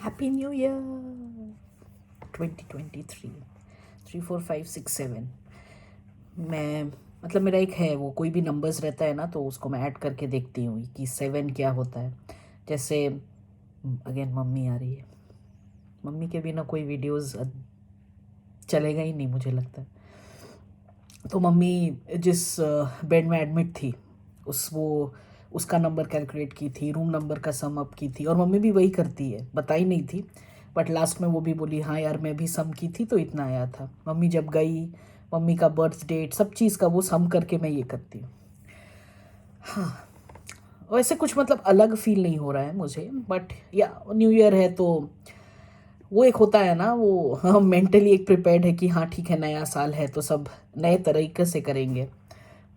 Happy new year 2023 3 4 5 6 7। मैं मतलब मेरा एक है, वो कोई भी नंबर्स रहता है ना तो उसको मैं ऐड करके देखती हूँ कि 7 क्या होता है। जैसे अगेन मम्मी आ रही है, मम्मी के बिना कोई वीडियोस चलेगा ही नहीं मुझे लगता है। तो मम्मी जिस बेड में एडमिट थी उसका नंबर कैलकुलेट की थी, रूम नंबर का सम अप की थी, और मम्मी भी वही करती है, बताई नहीं थी बट लास्ट में वो भी बोली हाँ यार मैं भी सम की थी तो इतना आया था। मम्मी जब गई, मम्मी का बर्थ डेट सब चीज़ का वो सम करके मैं ये करती हूँ। हाँ, वैसे कुछ मतलब अलग फील नहीं हो रहा है मुझे, बट या न्यू ईयर है तो वो एक होता है ना, वो हम मेंटली एक प्रिपेयर्ड है कि हाँ ठीक है नया साल है तो सब नए तरीके से करेंगे।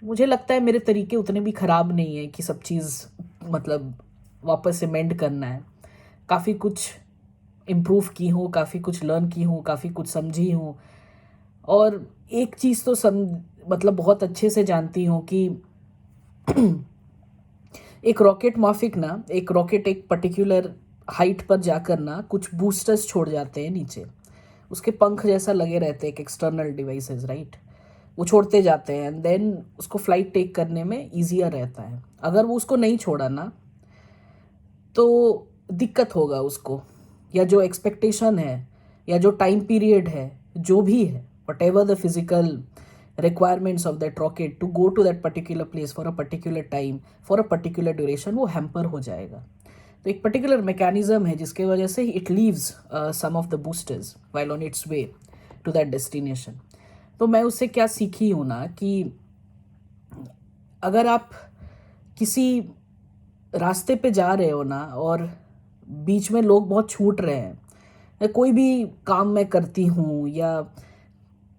मुझे लगता है मेरे तरीके उतने भी ख़राब नहीं है कि सब चीज़ मतलब वापस से मेंड करना है। काफ़ी कुछ इम्प्रूव की हूँ, काफ़ी कुछ लर्न की हूँ, काफ़ी कुछ समझी हूँ। और एक चीज़ तो मतलब बहुत अच्छे से जानती हूँ कि एक रॉकेट माफिक ना, एक रॉकेट एक पर्टिकुलर हाइट पर जाकर ना कुछ बूस्टर्स छोड़ जाते हैं नीचे, उसके पंख जैसा लगे रहते हैं, एक एक्सटर्नल डिवाइसेस, राइट। वो छोड़ते जाते हैं एंड देन उसको फ्लाइट टेक करने में ईजियर रहता है। अगर वो उसको नहीं छोड़ा ना तो दिक्कत होगा उसको, या जो एक्सपेक्टेशन है या जो टाइम पीरियड है, जो भी है, whatever the physical requirements of that rocket to go to that particular place for a particular time for a particular duration, वो हैम्पर हो जाएगा। तो एक पर्टिकुलर मैकेनिज्म है जिसके वजह से it leaves some of the boosters while on its way to that destination. तो मैं उससे क्या सीखी हूँ ना कि अगर आप किसी रास्ते पे जा रहे हो ना और बीच में लोग बहुत छूट रहे हैं, या कोई भी काम मैं करती हूँ या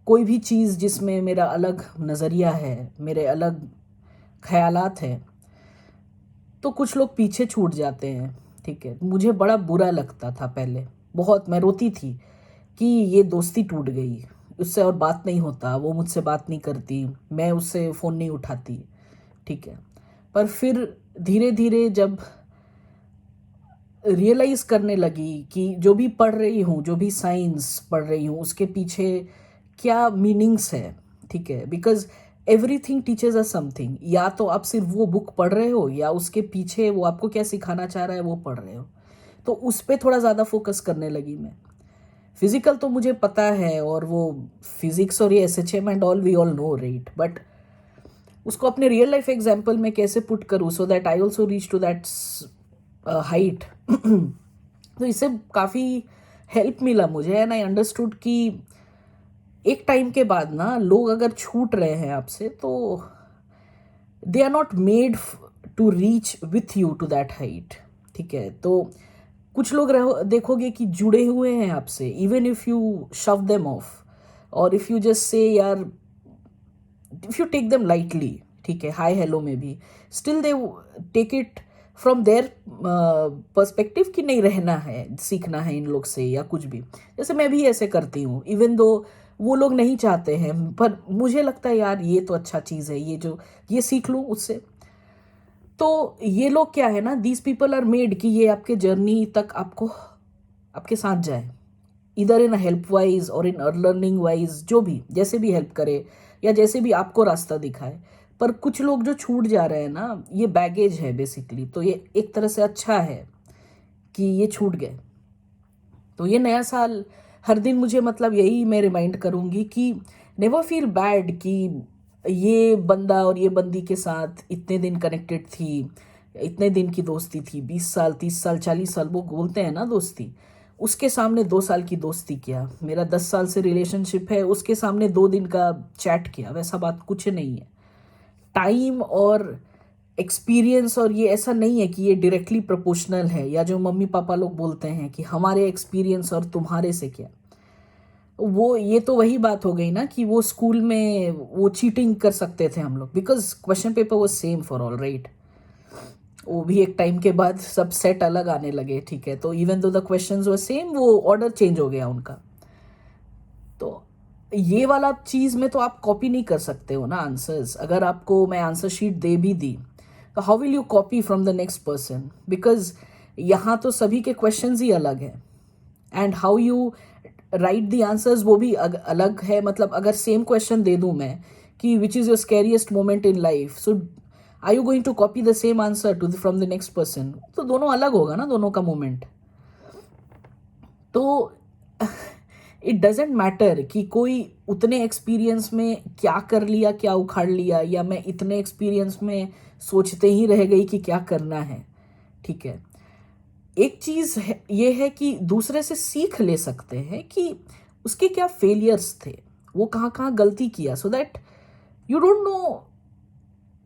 कोई भी चीज़ जिसमें मेरा अलग नज़रिया है, मेरे अलग ख्यालात हैं, तो कुछ लोग पीछे छूट जाते हैं। ठीक है, मुझे बड़ा बुरा लगता था पहले, बहुत मैं रोती थी कि ये दोस्ती टूट गई, उससे और बात नहीं होता, वो मुझसे बात नहीं करती, मैं उससे फ़ोन नहीं उठाती। ठीक है, पर फिर धीरे धीरे जब रियलाइज़ करने लगी कि जो भी पढ़ रही हूँ, जो भी साइंस पढ़ रही हूँ, उसके पीछे क्या मीनिंग्स है। ठीक है, because everything teaches us something. या तो आप सिर्फ वो बुक पढ़ रहे हो या उसके पीछे वो आपको क्या सिखाना चाह रहा है वो पढ़ रहे हो। तो उस पर थोड़ा ज़्यादा फोकस करने लगी मैं। फिजिकल तो मुझे पता है, और वो फिजिक्स और ये SHM and all we all know, right, but उसको अपने रियल लाइफ एग्जाम्पल में कैसे पुट करूँ so that I also reach to that height. तो इससे काफ़ी हेल्प मिला मुझे एंड आई अंडरस्टूड कि एक टाइम के बाद ना लोग अगर छूट रहे हैं आपसे तो they are not made to reach with you to that height. ठीक है, तो कुछ लोग देखोगे कि जुड़े हुए हैं आपसे even if you shove them off, और इफ यू जस्ट से यार, if you take them lightly, ठीक है, हाय हेलो में भी still they take it from their perspective कि नहीं रहना है, सीखना है इन लोग से या कुछ भी। जैसे मैं भी ऐसे करती हूँ इवन दो वो लोग नहीं चाहते हैं, पर मुझे लगता है यार ये तो अच्छा चीज़ है, ये जो ये सीख लूँ उससे। तो ये लोग क्या है ना, दीज पीपल आर मेड कि ये आपके जर्नी तक आपको आपके साथ जाए, इधर इन हेल्प वाइज और इन लर्निंग वाइज, जो भी जैसे भी हेल्प करे या जैसे भी आपको रास्ता दिखाए। पर कुछ लोग जो छूट जा रहे हैं ना, ये बैगेज है बेसिकली, तो ये एक तरह से अच्छा है कि ये छूट गए। तो ये नया साल हर दिन मुझे मतलब यही मैं रिमाइंड करूँगी कि नेवर फील बैड कि ये बंदा और ये बंदी के साथ इतने दिन कनेक्टेड थी, इतने दिन की दोस्ती थी, 20 साल 30 साल 40 साल वो बोलते हैं ना दोस्ती, उसके सामने 2 साल की दोस्ती किया। मेरा 10 साल से रिलेशनशिप है, उसके सामने 2 दिन का चैट किया, वैसा बात कुछ नहीं है। टाइम और एक्सपीरियंस और ये ऐसा नहीं है कि ये डायरेक्टली प्रोपोर्शनल है, या जो मम्मी पापा लोग बोलते हैं कि हमारे एक्सपीरियंस और तुम्हारे से क्या, वो ये तो वही बात हो गई ना कि वो स्कूल में वो चीटिंग कर सकते थे हम लोग, because question paper was same for all, right. वो भी एक टाइम के बाद सब सेट अलग आने लगे, ठीक है, तो even though the questions were same, वो ऑर्डर चेंज हो गया उनका। तो ये वाला चीज़ में तो आप कॉपी नहीं कर सकते हो ना आंसर्स। अगर आपको मैं आंसर शीट दे भी दी तो how will you copy from the next person, because यहाँ तो सभी के क्वेश्चंस ही अलग हैं। And how you right the answers वो भी अलग है. मतलब अगर सेम क्वेश्चन दे दूं मैं कि which is your scariest moment in life, so are you going to copy the same answer to from the next person? तो दोनों अलग होगा ना, दोनों का मोमेंट. तो इट डजेंट मैटर कि कोई उतने एक्सपीरियंस में क्या कर लिया, क्या उखाड़ लिया, या मैं इतने एक्सपीरियंस में सोचते ही रह गई कि क्या करना है. ठीक है, एक चीज है, ये है कि दूसरे से सीख ले सकते हैं कि उसके क्या फेलियर्स थे, वो कहाँ कहाँ गलती किया, so that you don't know,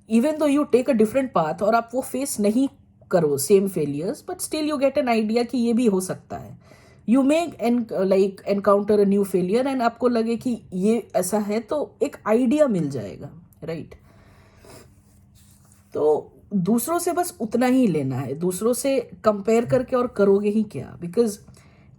even though you take a different path और आप वो फेस नहीं करो same failures, but still you get an idea कि ये भी हो सकता है. You may like encounter a new failure and आपको लगे कि ये ऐसा है, तो एक आइडिया मिल जाएगा, राइट. तो दूसरों से बस उतना ही लेना है. दूसरों से कंपेयर करके और करोगे ही क्या? बिकॉज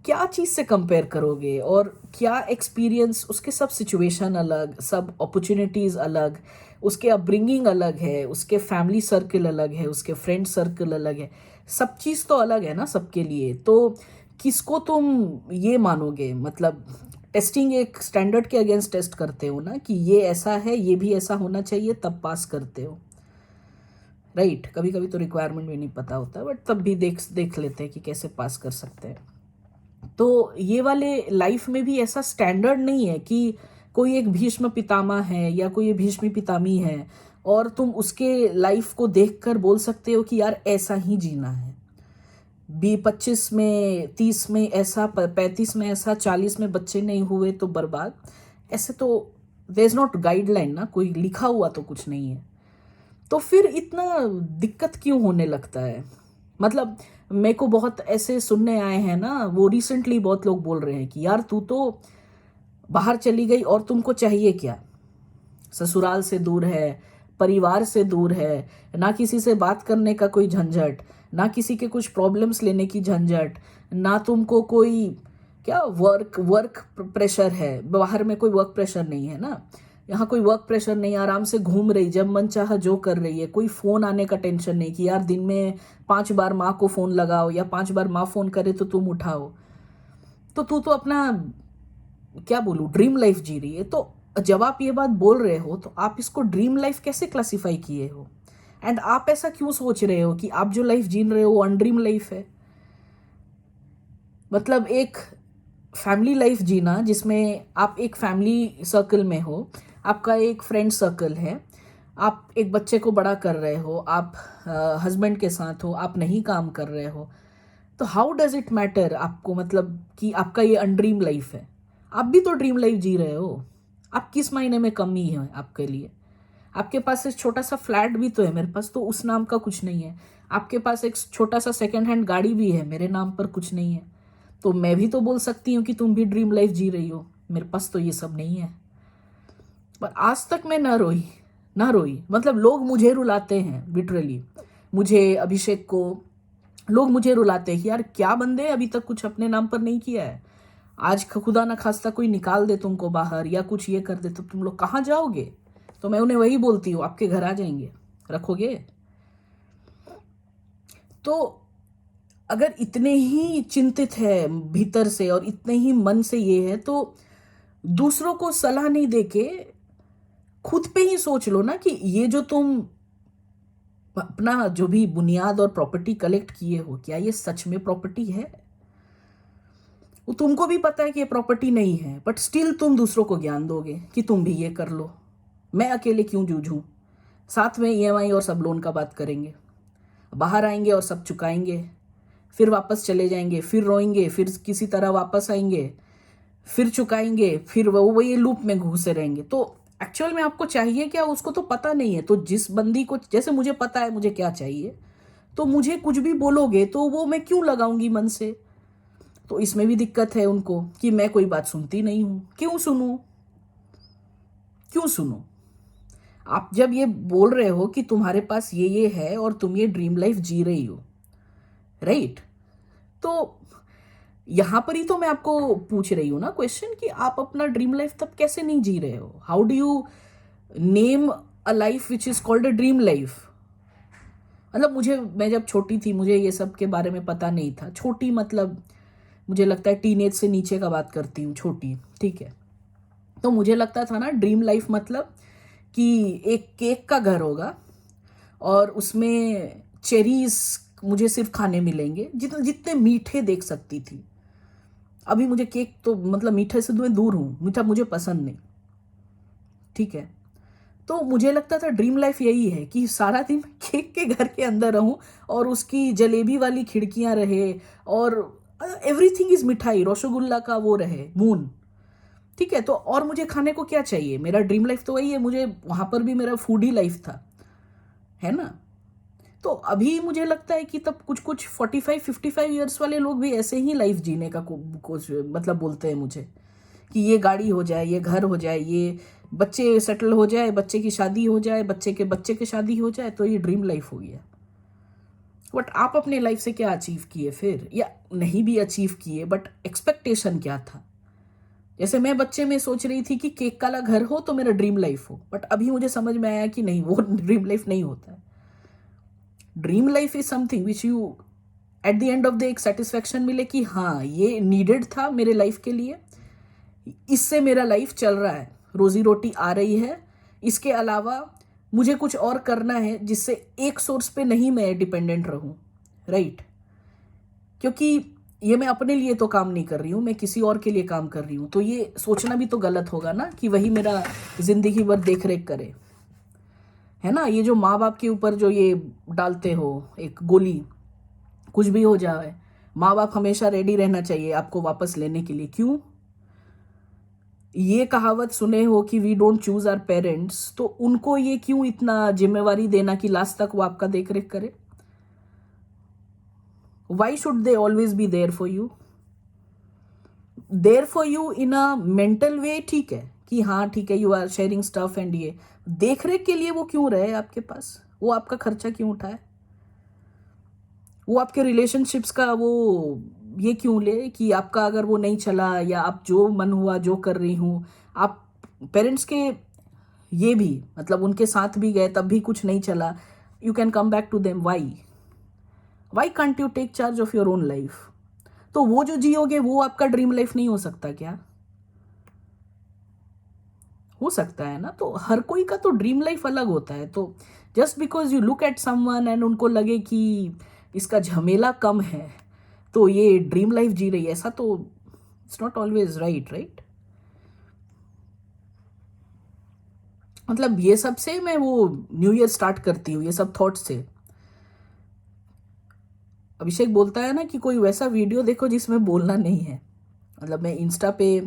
क्या चीज़ से कंपेयर करोगे, और क्या एक्सपीरियंस, उसके सब सिचुएशन अलग, सब अपॉर्चुनिटीज़ अलग, उसके अपब्रिंगिंग अलग है, उसके फैमिली सर्कल अलग है, उसके फ्रेंड सर्कल अलग है, सब चीज़ तो अलग है ना सबके लिए. तो किसको तुम ये मानोगे? मतलब टेस्टिंग एक स्टैंडर्ड के अगेंस्ट टेस्ट करते हो ना, कि ये ऐसा है, ये भी ऐसा होना चाहिए, तब पास करते हो, राइट. कभी कभी तो रिक्वायरमेंट भी नहीं पता होता, बट तब भी देख देख लेते हैं कि कैसे पास कर सकते हैं. तो ये वाले लाइफ में भी ऐसा स्टैंडर्ड नहीं है कि कोई एक भीष्म पितामह है या कोई भीष्मी पितामी है और तुम उसके लाइफ को देखकर बोल सकते हो कि यार ऐसा ही जीना है. 25 में, 30 में ऐसा, 35 में ऐसा, 40 में बच्चे नहीं हुए तो बर्बाद. ऐसे तो देयर इज नॉट गाइडलाइन ना, कोई लिखा हुआ तो कुछ नहीं है. तो फिर इतना दिक्कत क्यों होने लगता है? मतलब मेरे को बहुत ऐसे सुनने आए हैं ना, वो रिसेंटली बहुत लोग बोल रहे हैं कि यार तू तो बाहर चली गई और तुमको चाहिए क्या? ससुराल से दूर है, परिवार से दूर है, ना किसी से बात करने का कोई झंझट, ना किसी के कुछ प्रॉब्लम्स लेने की झंझट, ना तुमको कोई क्या वर्क वर्क प्रेशर है. बाहर में कोई वर्क प्रेशर नहीं है ना, यहाँ कोई वर्क प्रेशर नहीं, आराम से घूम रही, जब मन चाहा जो कर रही है. कोई फोन आने का टेंशन नहीं कि यार दिन में 5 बार माँ को फोन लगाओ या 5 बार माँ फोन करे तो तुम उठाओ. तो तू तो अपना, क्या बोलूं, ड्रीम लाइफ जी रही है. तो जब आप ये बात बोल रहे हो तो आप इसको ड्रीम लाइफ कैसे क्लासिफाई किए हो? एंड आप ऐसा क्यों सोच रहे हो कि आप जो लाइफ जी रहे हो वो अनड्रीम लाइफ है? मतलब एक फैमिली लाइफ जीना जिसमें आप एक फैमिली सर्कल में हो, आपका एक फ्रेंड सर्कल है, आप एक बच्चे को बड़ा कर रहे हो, आप हस्बैंड के साथ हो, आप नहीं काम कर रहे हो, तो हाउ डज इट मैटर आपको, मतलब कि आपका ये अनड्रीम लाइफ है? आप भी तो ड्रीम लाइफ जी रहे हो. आप किस महीने में कमी है आपके लिए? आपके पास एक छोटा सा फ्लैट भी तो है, मेरे पास तो उस नाम का कुछ नहीं है. आपके पास एक छोटा सा सेकंड हैंड गाड़ी भी है, मेरे नाम पर कुछ नहीं है. तो मैं भी तो बोल सकती हूँ कि तुम भी ड्रीम लाइफ जी रही हो. मेरे पास तो ये सब नहीं है. पर आज तक मैं ना रोई, ना रोई. मतलब लोग मुझे रुलाते हैं लिटरली, मुझे, अभिषेक को, लोग मुझे रुलाते हैं कि यार क्या बंदे, अभी तक कुछ अपने नाम पर नहीं किया है. आज खुदा ना खास्ता कोई निकाल दे तुमको बाहर या कुछ ये कर दे तो तुम लोग कहाँ जाओगे? तो मैं उन्हें वही बोलती हूँ, आपके घर आ जाएंगे, रखोगे? तो अगर इतने ही चिंतित है भीतर से और इतने ही मन से ये है, तो दूसरों को सलाह नहीं देके खुद पे ही सोच लो ना कि ये जो तुम अपना जो भी बुनियाद और प्रॉपर्टी कलेक्ट किए हो, क्या ये सच में प्रॉपर्टी है? वो तुमको भी पता है कि ये प्रॉपर्टी नहीं है, बट स्टिल तुम दूसरों को ज्ञान दोगे कि तुम भी ये कर लो. मैं अकेले क्यों जूझूं? साथ में ईएमआई और सब लोन का बात करेंगे, बाहर आएंगे और सब चुकाएंगे, फिर वापस चले जाएंगे, फिर रोएंगे, फिर किसी तरह वापस आएंगे, फिर चुकाएंगे, फिर वो ये लूप में घुसे रहेंगे. तो एक्चुअल में आपको चाहिए क्या, उसको तो पता नहीं है. तो जिस बंदी को, जैसे मुझे पता है मुझे क्या चाहिए, तो मुझे कुछ भी बोलोगे तो वो मैं क्यों लगाऊंगी मन से? तो इसमें भी दिक्कत है उनको कि मैं कोई बात सुनती नहीं हूं. क्यों सुनूं? क्यों सुनूं? आप जब ये बोल रहे हो कि तुम्हारे पास ये है और तुम ये ड्रीम लाइफ जी रही हो, राइट? तो यहां पर ही तो मैं आपको पूछ रही हूं ना क्वेश्चन कि आप अपना ड्रीम लाइफ तब कैसे नहीं जी रहे हो? How do you name a life which is called a dream life? मतलब मैं जब छोटी थी मुझे ये सब के बारे में पता नहीं था. छोटी मतलब मुझे लगता है टीनेज से नीचे का बात करती हूँ, छोटी, ठीक है। तो मुझे लगता था ना ड्रीम लाइफ मतलब कि एक केक का घर होगा और उसमें चेरीज मुझे सिर्फ खाने मिलेंगे, जितने जितने मीठे देख सकती थी। अभी मुझे केक तो मतलब मीठे से मैं दूर हूँ, मीठा मुझे पसंद नहीं, ठीक है। तो मुझे लगता था ड्रीम लाइफ यही है कि सारा दिन केक के घर के अंदर रहूं और उसकी जलेबी वाली खिड़कियां रहे और एवरीथिंग इज मिठाई, रसगुल्ला का वो रहे मून, ठीक है। तो और मुझे खाने को क्या चाहिए, मेरा ड्रीम लाइफ तो वही है, मुझे वहां पर भी मेरा फूडी लाइफ था, है ना। तो अभी मुझे लगता है कि तब कुछ कुछ 45-55 ईयर्स वाले लोग भी ऐसे ही लाइफ जीने का कुछ मतलब बोलते हैं मुझे कि ये गाड़ी हो जाए, ये घर हो जाए, ये बच्चे सेटल हो जाए, बच्चे की शादी हो जाए, बच्चे के शादी हो जाए, तो ये ड्रीम लाइफ हो गया। बट आप अपने लाइफ से क्या अचीव किए फिर, या नहीं भी अचीव किए, बट एक्सपेक्टेशन क्या था। जैसे मैं बच्चे में सोच रही थी कि केक वाला घर हो तो मेरा ड्रीम लाइफ हो, बट अभी मुझे समझ में आया कि नहीं, वो ड्रीम लाइफ नहीं होता है। Dream life is something which you at the end of the एक सेटिस्फैक्शन मिले कि हाँ ये नीडेड था मेरे लाइफ के लिए, इससे मेरा लाइफ चल रहा है, रोजी रोटी आ रही है, इसके अलावा मुझे कुछ और करना है जिससे एक सोर्स पे नहीं मैं डिपेंडेंट रहूं, राइट। क्योंकि ये मैं अपने लिए तो काम नहीं कर रही हूँ, मैं किसी और के लिए काम कर रही हूँ, तो ये सोचना भी तो गलत होगा ना कि वही मेरा जिंदगी भर देख रेख करे, है ना। ये जो माँ बाप के ऊपर जो ये डालते हो एक गोली, कुछ भी हो जाए माँ बाप हमेशा रेडी रहना चाहिए आपको वापस लेने के लिए, क्यों। ये कहावत सुने हो कि we don't choose our parents, तो उनको ये क्यों इतना जिम्मेवारी देना कि लास्ट तक वो आपका देख रेख करे। Why should they always be there for you, there for you in a mental way, ठीक है कि हाँ ठीक है, you are sharing stuff and ये देख रेख के लिए वो क्यों रहे आपके पास, वो आपका खर्चा क्यों उठाए, वो आपके रिलेशनशिप्स का वो ये क्यों ले कि आपका अगर वो नहीं चला या आप जो मन हुआ जो कर रही हूँ, आप पेरेंट्स के ये भी मतलब उनके साथ भी गए तब भी कुछ नहीं चला, you can come back to them, why can't you take charge of your own life. तो वो जो जियोगे वो आपका ड्रीम लाइफ नहीं हो सकता क्या, हो सकता है ना। तो हर कोई का तो ड्रीम लाइफ अलग होता है, तो just because you look at someone and उनको लगे कि इसका झमेला कम है तो ये ड्रीम लाइफ जी रही है, ऐसा तो इट्स नॉट ऑलवेज राइट। मतलब ये सब से मैं वो न्यू ईयर स्टार्ट करती हूँ, ये सब थॉट से। अभिषेक बोलता है ना कि कोई वैसा वीडियो देखो जिसमें बोलना नहीं है, मतलब मैं इंस्टा पे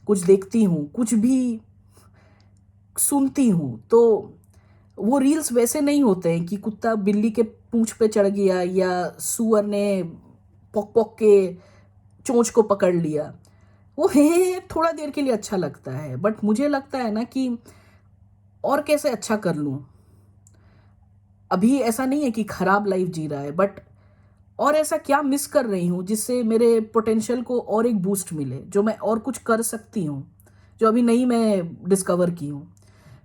कुछ देखती हूँ, कुछ भी सुनती हूँ, तो वो रील्स वैसे नहीं होते हैं कि कुत्ता बिल्ली के पूंछ पे चढ़ गया या सुअर ने पॉक पॉक के चोंच को पकड़ लिया, वो है थोड़ा देर के लिए अच्छा लगता है, बट मुझे लगता है ना कि और कैसे अच्छा कर लूँ। अभी ऐसा नहीं है कि खराब लाइफ जी रहा है, बट और ऐसा क्या मिस कर रही हूँ जिससे मेरे पोटेंशियल को और एक बूस्ट मिले, जो मैं और कुछ कर सकती हूँ, जो अभी नहीं मैं डिस्कवर की हूँ।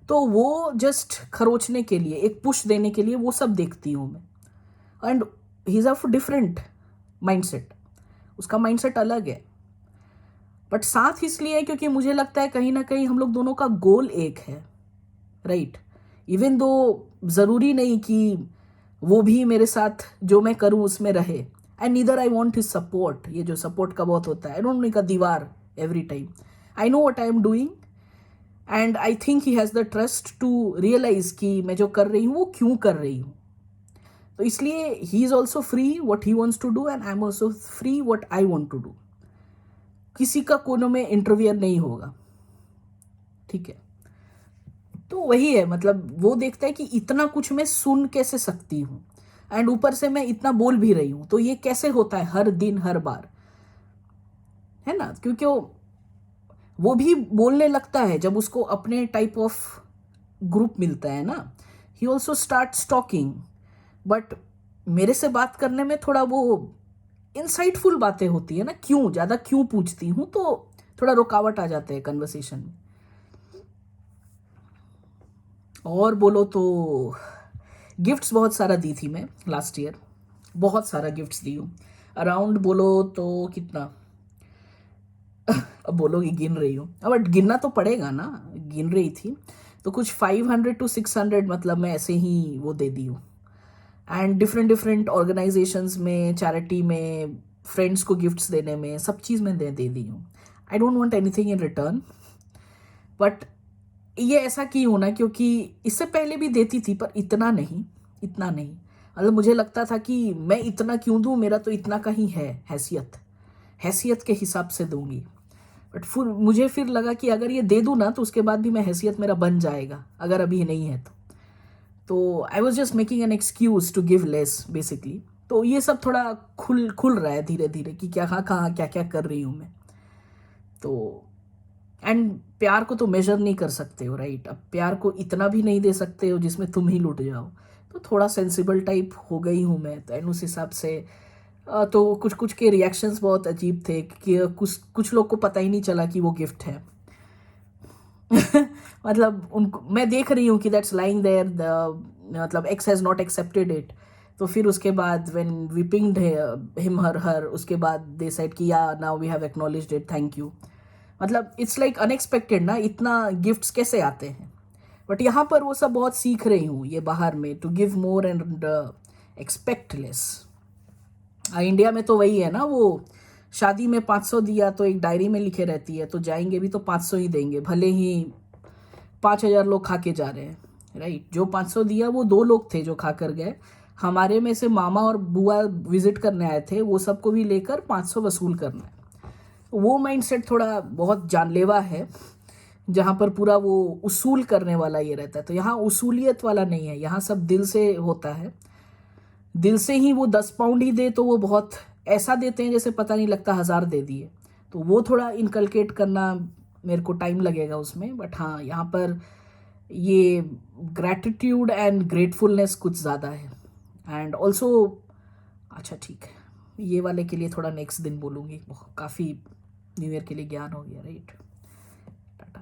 तो वो जस्ट खरोचने के लिए, एक पुश देने के लिए वो सब देखती हूँ मैं। And he is of different mindset, उसका माइंडसेट अलग है, बट साथ इसलिए क्योंकि मुझे लगता है कहीं ना कहीं हम लोग दोनों का गोल एक है, राइट। इवन दो ज़रूरी नहीं कि वो भी मेरे साथ जो मैं करूँ उसमें रहे, and neither I want his support. ये जो सपोर्ट का बहुत होता है, I don't need a deewar every time, I know what I am doing and I think he has the trust to realise कि मैं जो कर रही हूँ वो क्यों कर रही हूँ। तो इसलिए he is also free what he wants to do and I am also free what I want to do. किसी का कोनों में इंटरवियर नहीं होगा, ठीक है। तो वही है, मतलब वो देखता है कि इतना कुछ मैं सुन कैसे सकती हूँ एंड ऊपर से मैं इतना बोल भी रही हूँ, तो ये कैसे होता है हर दिन हर बार, है ना। क्योंकि वो भी बोलने लगता है जब उसको अपने टाइप ऑफ ग्रुप मिलता है ना, he also start talking, but मेरे से बात करने में थोड़ा वो इंसाइटफुल बातें होती है ना, क्यों ज़्यादा क्यों पूछती हूँ, तो थोड़ा रुकावट आ जाते हैं कन्वर्सेशन में। और बोलो तो गिफ्ट्स बहुत सारा दी थी मैं लास्ट ईयर, बहुत सारा गिफ्ट्स दी हूँ, अराउंड बोलो तो कितना अब बोलोगे गिन रही हूँ, बट गिनना तो पड़ेगा ना, गिन रही थी तो कुछ 500 to 600 मतलब मैं ऐसे ही वो दे दी हूँ। एंड डिफरेंट डिफरेंट ऑर्गेनाइजेशंस में, चैरिटी में, फ्रेंड्स को गिफ्ट्स देने में, सब चीज़ में दे दी हूँ। I don't want anything in return, but ये ऐसा क्यों ना, क्योंकि इससे पहले भी देती थी पर इतना नहीं, इतना नहीं। मतलब मुझे लगता था कि मैं इतना क्यों दूँ, मेरा तो इतना का ही है हैसियत, हैसियत के हिसाब से दूंगी। बट फिर मुझे फिर लगा कि अगर ये दे दूँ ना तो उसके बाद भी मैं हैसियत मेरा बन जाएगा, अगर अभी नहीं है तो I was just making an excuse to give less basically. तो ये सब थोड़ा खुल रहा है धीरे धीरे कि क्या कहाँ क्या क्या कर रही हूँ मैं। तो एंड प्यार को तो मेजर नहीं कर सकते हो, राइट? अब प्यार को इतना भी नहीं दे सकते हो जिसमें तुम ही लुट जाओ। तो थोड़ा सेंसिबल टाइप हो गई हूँ मैं, तो एंड उस हिसाब से तो कुछ कुछ के रिएक्शंस बहुत अजीब थे कि कुछ कुछ लोग को पता ही नहीं चला कि वो गिफ्ट है। मतलब उनको मैं देख रही हूँ कि दैट्स लाइंग देयर, मतलब X has not accepted it. तो फिर उसके बाद when we pinged him her उसके बाद दे सेड कि yeah now we have acknowledged it, thank you. मतलब इट्स लाइक अनएक्सपेक्टेड ना, इतना गिफ्ट्स कैसे आते हैं। बट यहाँ पर वो सब बहुत सीख रही हूँ ये बाहर में, to give more and expect less. India में तो वही है ना, वो शादी में 500 दिया तो एक डायरी में लिखे रहती है, तो जाएंगे भी तो 500 ही देंगे, भले ही 5,000 लोग खा के जा रहे हैं, राइट? जो 500 दिया वो 2 लोग थे जो खा कर गए। हमारे में से मामा और बुआ विजिट करने आए थे, वो सबको भी लेकर 500 वसूल करना है। वो माइंडसेट थोड़ा बहुत जानलेवा है, जहाँ पर पूरा वो उसूल करने वाला ये रहता है। तो यहाँ उसूलियत वाला नहीं है, यहाँ सब दिल से होता है। दिल से ही वो 10 पाउंड ही दे तो वो बहुत ऐसा देते हैं जैसे पता नहीं लगता 1000 दे दिए। तो वो थोड़ा इनकलकेट करना मेरे को टाइम लगेगा उसमें। बट हाँ, यहाँ पर ये ग्रैटिट्यूड एंड ग्रेटफुलनेस कुछ ज़्यादा है। एंड ऑल्सो, अच्छा ठीक है, ये वाले के लिए थोड़ा नेक्स्ट दिन बोलूँगी, काफ़ी न्यू ईयर के लिए ज्ञान हो गया, राइट? टाटा।